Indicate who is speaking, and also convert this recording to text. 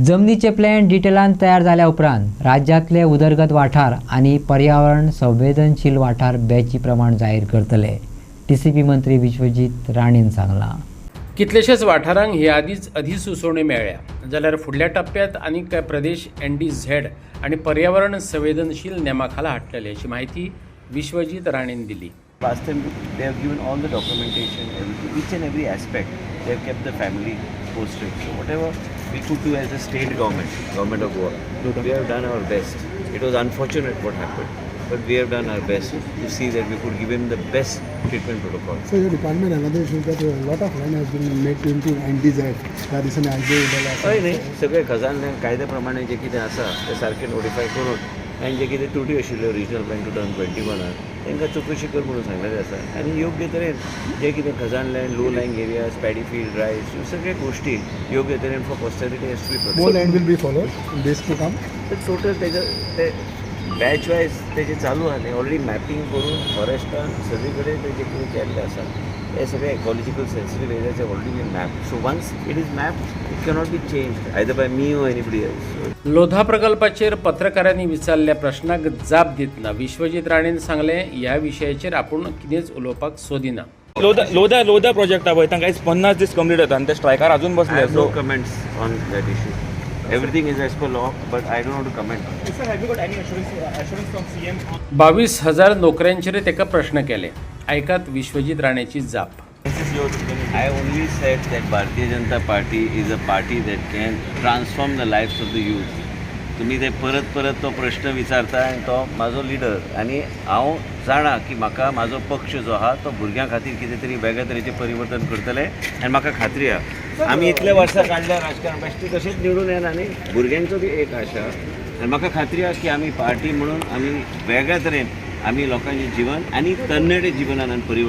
Speaker 1: जमनीचे plan डिटेलान तयार झाल्या उपरांत राज्यातले उदरगत वाठार आणि पर्यावरण संवेदनशील वाठार बॅची प्रमाण जाहीर करतले, टीसीपी मंत्री विश्वजीत राणेन सांगला।
Speaker 2: कितलेशेच वाठारांक हे आदींच अधिसुचोवण्यो मेळ्ळ्या, जाल्यार फुडल्या टप्प्यात आनीक कांय प्रदेश NDZ आणि पर्यावरण संवेदनशील नेमा खाला हाडटले अशी माहिती विश्वजीत राणेन दिली।
Speaker 3: Last time they have given all the documentation, each and every aspect. They have kept the family posted. So whatever we could do as a state government of Goa, we have done our best. It was unfortunate what happened, but we have done our best to see that we could give him the best treatment protocol.
Speaker 4: So your department, another issue that a lot of land has been made into NDZ. That is an
Speaker 3: नाही सगळे खजान कायद्याप्रमाणे जे कितें आसा ते सारखे notify करून आनी जे कितें त्रुटी आशिल्ल्यो रिजनल प्लॅन 2021 तांकां चवकशी कर म्हणून सांगलेलें आसा आनी योग्य तरेन जे कितें khazan land, low lying areas, paddy field, rice, ह्यो सगळे गोश्टी योग्य तरेन for posterity has to be protected.
Speaker 4: more land will be followed in days to come.
Speaker 3: तर टोटल ते बॅच वायज तेजे चालू आहा न्ही, ऑलरेडी मॅपींग करून फॉरेस्टान सगळे कडेन तेजे कितें केल्लें आसा हे सगळे ecological sensitive areas have already been map. So once it is map it cannot be changed either by me or anybody else.
Speaker 2: Lodha प्रकल्पाचेर पत्रकारांनी विचारलेल्या प्रश्नाक जाप दितना विश्वजीत राणेन सांगलें, ह्या विशयाचेर आपूण कितेंच उलोवपाक सोदिना।
Speaker 5: लोधा प्रोजेक्टा पळय तांकां 50 दीस कंप्लीट जाता आनी ते स्ट्रायकार अजून
Speaker 3: I
Speaker 5: बसले.
Speaker 3: have no comments on that issue. Everything is as per law, but I don't want to comment.
Speaker 6: Sir, have you got any assurance from CM on
Speaker 2: 22,000 नोकऱ्यांचेर तेका प्रश्न केले। ऐकात विश्वजीत राणेची जाप।
Speaker 3: I only said that Bharatiya Janata Party is a party that can transform the lives of the youth. तुम्ही ते परत तो प्रश्न विचारता आनी तो म्हाजो लिडर आनी हांव जाणा की म्हाका म्हाजो पक्ष जो आहा तो भुरग्यां खातीर कितें तरी वेगळ्या तरेचें परिवर्तन करतले आनी म्हाका खात्री आहा आमी इतले वर्सां काडल्या राजकारण बेश्टी तशेंच निवडून येना न्ही, भुरग्यांचो बी एक आशा आनी म्हाका खात्री आहा की आमी पार्टी म्हणून आमी वेगळ्या तरेन आमी लोकांचें जिवन आनी तरणाटे जिवनान परिवर्तन